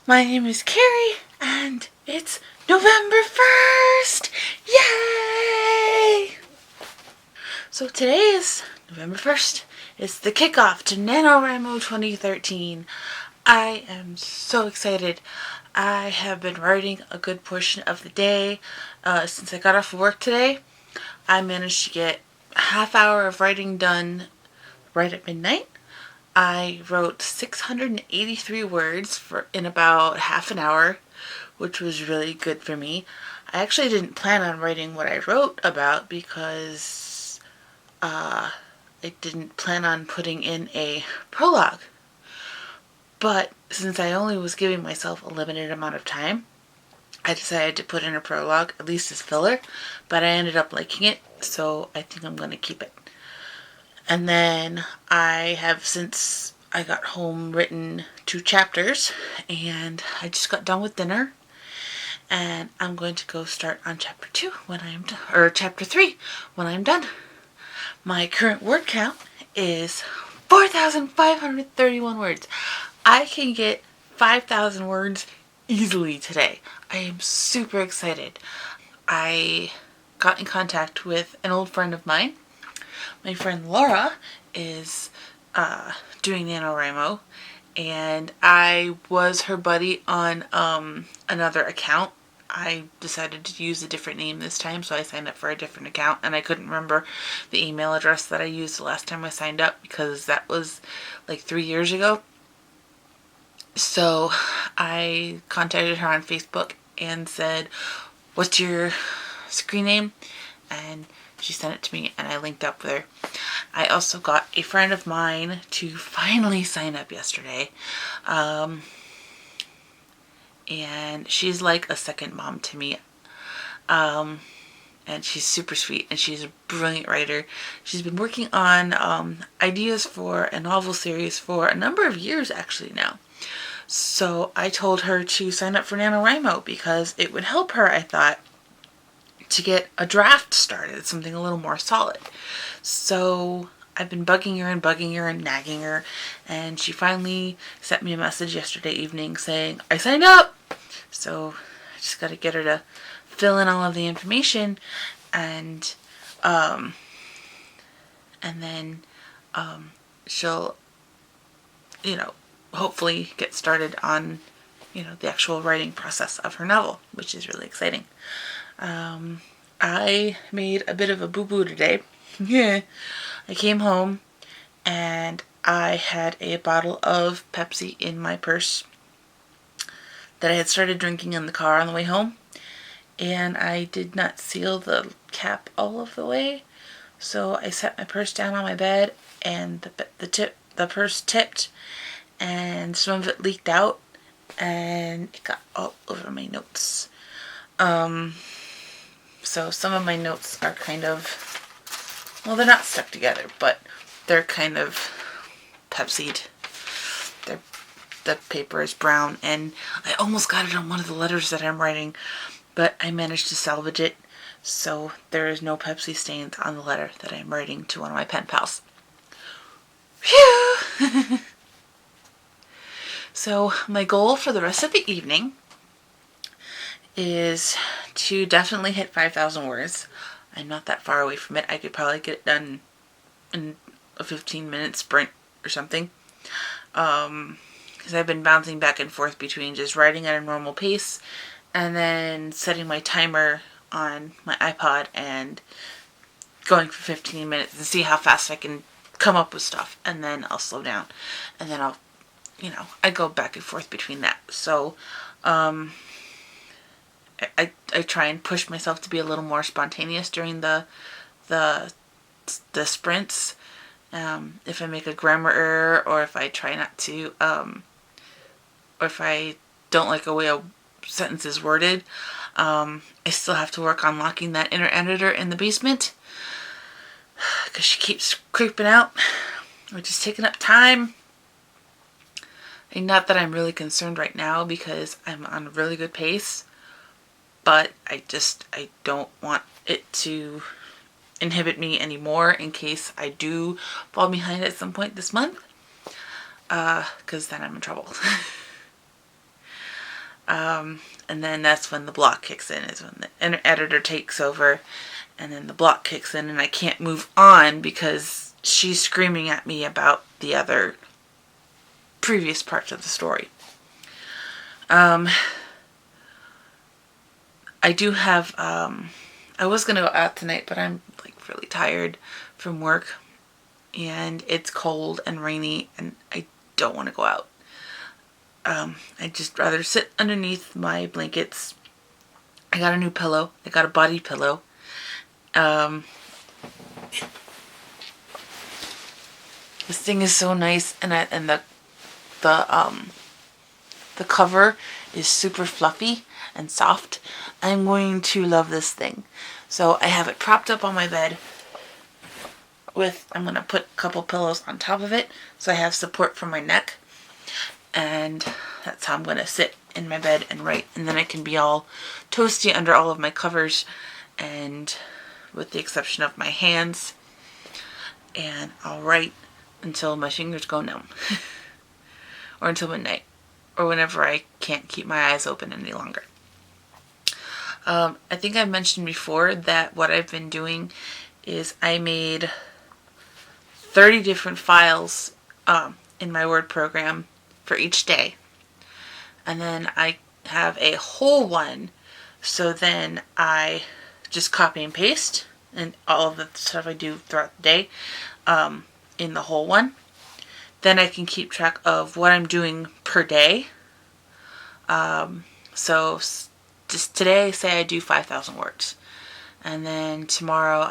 My name is Carrie, and it's November 1st! Yay! So today is November 1st. It's the kickoff to NaNoWriMo 2013. I am so excited. I have been writing a good portion of the day. Since I got off of work today, I managed to get a half hour of writing done right at midnight. I wrote 683 words in about half an hour, which was really good for me. I actually didn't plan on writing what I wrote about because I didn't plan on putting in a prologue. But since I only was giving myself a limited amount of time, I decided to put in a prologue, at least as filler, but I ended up liking it, so I think I'm going to keep it. And then I have, since I got home, written 2 chapters, and I just got done with dinner, and I'm going to go start on chapter 2 when I am done, or chapter 3 when I am done. My current word count is 4,531 words. I can get 5,000 words easily today. I am super excited. I got in contact with an old friend of mine. My friend Laura is doing NaNoWriMo, and I was her buddy on another account. I decided to use a different name this time, so I signed up for a different account, and I couldn't remember the email address that I used the last time I signed up because that was like 3 years ago. So I contacted her on Facebook and said, "What's your screen name?" And she sent it to me, and I linked up with her. I also got a friend of mine to finally sign up yesterday. And she's like a second mom to me. And she's super sweet, and she's a brilliant writer. She's been working on ideas for a novel series for a number of years actually now. So I told her to sign up for NaNoWriMo because it would help her, I thought, to get a draft started, something a little more solid. So I've been bugging her and nagging her, and she finally sent me a message yesterday evening saying, "I signed up!" So I just got to get her to fill in all of the information, and then she'll, hopefully get started on, the actual writing process of her novel, which is really exciting. I made a bit of a boo-boo today. Yeah. I came home and I had a bottle of Pepsi in my purse that I had started drinking in the car on the way home, and I did not seal the cap all of the way, so I set my purse down on my bed, and the purse tipped, and some of it leaked out, and it got all over my notes. So some of my notes are kind of, well, they're not stuck together, but they're kind of Pepsi'd. The paper is brown, and I almost got it on one of the letters that I'm writing, but I managed to salvage it, so there is no Pepsi stains on the letter that I'm writing to one of my pen pals. Phew! So my goal for the rest of the evening is to definitely hit 5,000 words. I'm not that far away from it. I could probably get it done in a 15-minute sprint or something. Because I've been bouncing back and forth between just writing at a normal pace and then setting my timer on my iPod and going for 15 minutes and see how fast I can come up with stuff. And then I'll slow down. And then I go back and forth between that. So, I try and push myself to be a little more spontaneous during the sprints. If I make a grammar error, or if I try not to, or if I don't like the way a sentence is worded, I still have to work on locking that inner editor in the basement because she keeps creeping out, which is taking up time. And not that I'm really concerned right now because I'm on a really good pace, but I don't want it to inhibit me anymore in case I do fall behind at some point this month, because then I'm in trouble. And then that's when the block kicks in, is when the editor takes over, and then the block kicks in and I can't move on because she's screaming at me about the other previous parts of the story. I do have, I was going to go out tonight, but I'm like really tired from work and it's cold and rainy and I don't want to go out. I'd just rather sit underneath my blankets. I got a new pillow. I got a body pillow. This thing is so nice, and the cover is super fluffy and soft. I'm going to love this thing. So I have it propped up on my bed I'm going to put a couple pillows on top of it so I have support for my neck. And that's how I'm going to sit in my bed and write. And then I can be all toasty under all of my covers, and with the exception of my hands. And I'll write until my fingers go numb. Or until midnight. Or whenever I can't keep my eyes open any longer. I think I've mentioned before that what I've been doing is I made 30 different files in my Word program for each day. And then I have a whole one, so then I just copy and paste and all of the stuff I do throughout the day in the whole one. Then I can keep track of what I'm doing per day. So just today, say I do 5,000 words. And then tomorrow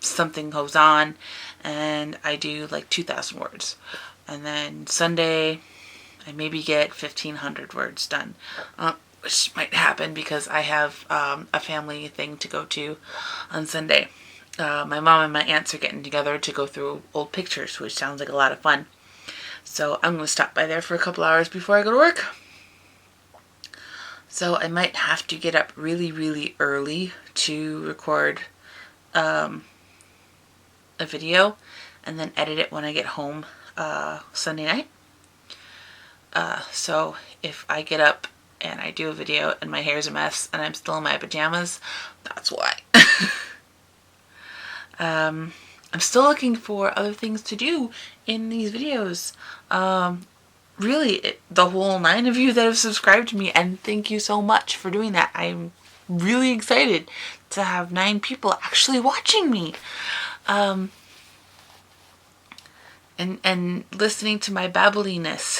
something goes on and I do like 2,000 words. And then Sunday, I maybe get 1,500 words done, which might happen because I have a family thing to go to on Sunday. My mom and my aunts are getting together to go through old pictures, which sounds like a lot of fun. So I'm going to stop by there for a couple hours before I go to work. So I might have to get up really, really early to record a video and then edit it when I get home Sunday night. So if I get up and I do a video and my hair's a mess and I'm still in my pajamas, that's why. I'm still looking for other things to do in these videos. Really, the whole 9 of you that have subscribed to me, and thank you so much for doing that. I'm really excited to have 9 people actually watching me. And listening to my babbliness.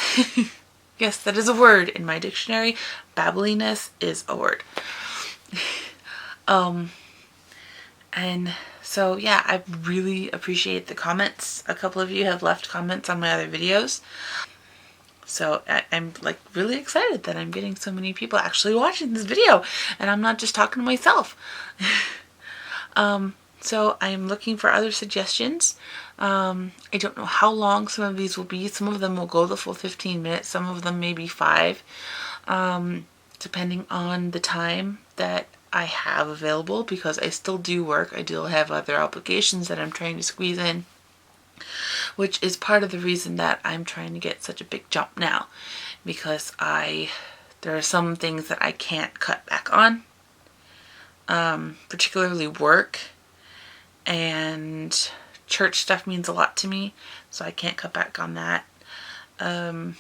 Yes, that is a word in my dictionary. Babbliness is a word. And so yeah, I really appreciate the comments. A couple of you have left comments on my other videos. So I'm like really excited that I'm getting so many people actually watching this video and I'm not just talking to myself. So I'm looking for other suggestions. I don't know how long some of these will be. Some of them will go the full 15 minutes. Some of them maybe 5, depending on the time that I have available, because I still do work. I do have other obligations that I'm trying to squeeze in, which is part of the reason that I'm trying to get such a big jump now, because there are some things that I can't cut back on, particularly work, and church stuff means a lot to me, so I can't cut back on that. I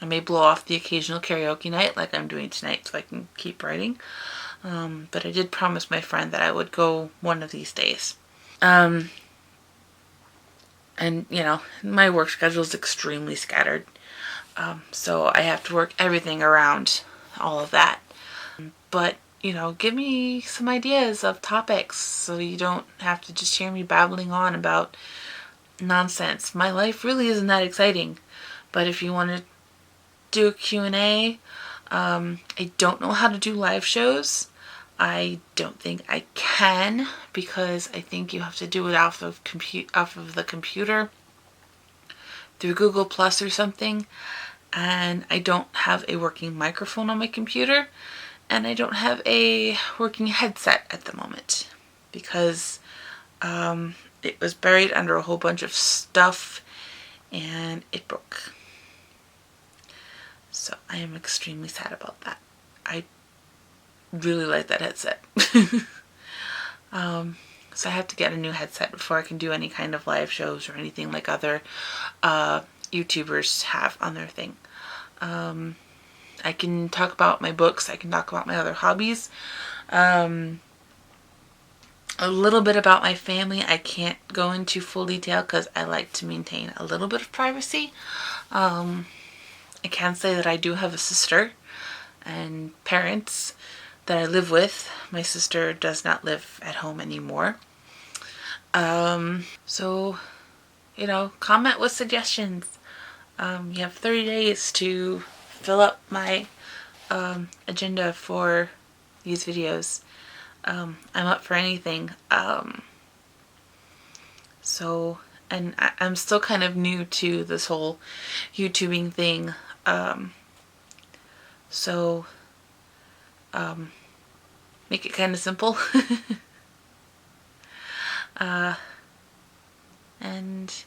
may blow off the occasional karaoke night like I'm doing tonight so I can keep writing, but I did promise my friend that I would go one of these days. And you know, my work schedule is extremely scattered, so I have to work everything around all of that. But you know, give me some ideas of topics so you don't have to just hear me babbling on about nonsense. My life really isn't that exciting, but if you want to do a Q&A, I don't know how to do live shows. I don't think I can, because I think you have to do it off of the computer through Google Plus or something, and I don't have a working microphone on my computer, and I don't have a working headset at the moment because it was buried under a whole bunch of stuff and it broke. So I am extremely sad about that. I really like that headset. So I have to get a new headset before I can do any kind of live shows or anything like other YouTubers have on their thing. I can talk about my books. I can talk about my other hobbies. A little bit about my family. I can't go into full detail because I like to maintain a little bit of privacy. I can say that I do have a sister and parents that I live with. My sister does not live at home anymore. So, you know, comment with suggestions. You have 30 days to fill up my agenda for these videos. I'm up for anything. And I'm still kind of new to this whole YouTubing thing. Make it kind of simple. And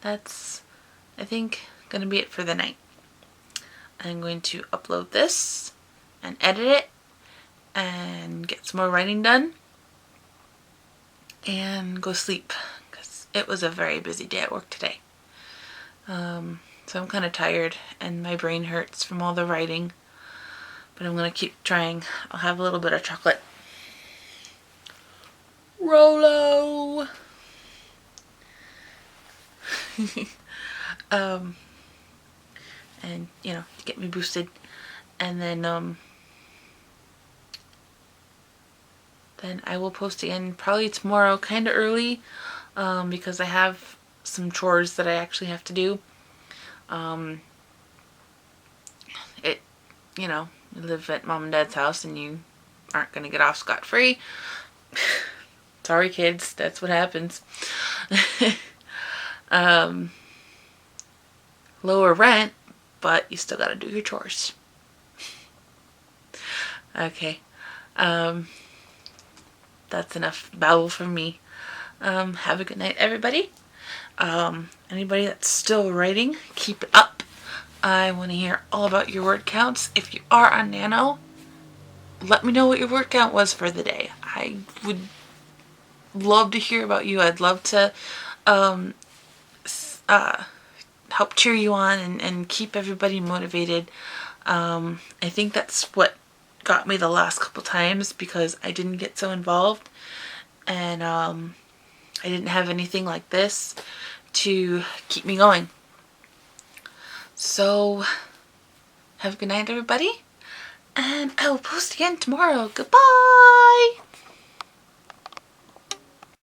that's, I think, gonna be it for the night. I'm going to upload this and edit it and get some more writing done and go sleep because it was a very busy day at work today. So I'm kind of tired and my brain hurts from all the writing, but I'm gonna keep trying. I'll have a little bit of chocolate. Rolo! And you know, to get me boosted, and then I will post again probably tomorrow, kind of early, because I have some chores that I actually have to do. You know, you live at mom and dad's house and you aren't gonna get off scot-free. Sorry kids, that's what happens. Lower rent, but you still gotta do your chores. Okay. That's enough babble from me. Have a good night, everybody. Anybody that's still writing, keep it up. I want to hear all about your word counts. If you are on Nano, let me know what your word count was for the day. I would love to hear about you. I'd love to help cheer you on and keep everybody motivated. I think that's what got me the last couple times, because I didn't get so involved and I didn't have anything like this to keep me going. So have a good night, everybody, and I will post again tomorrow. Goodbye!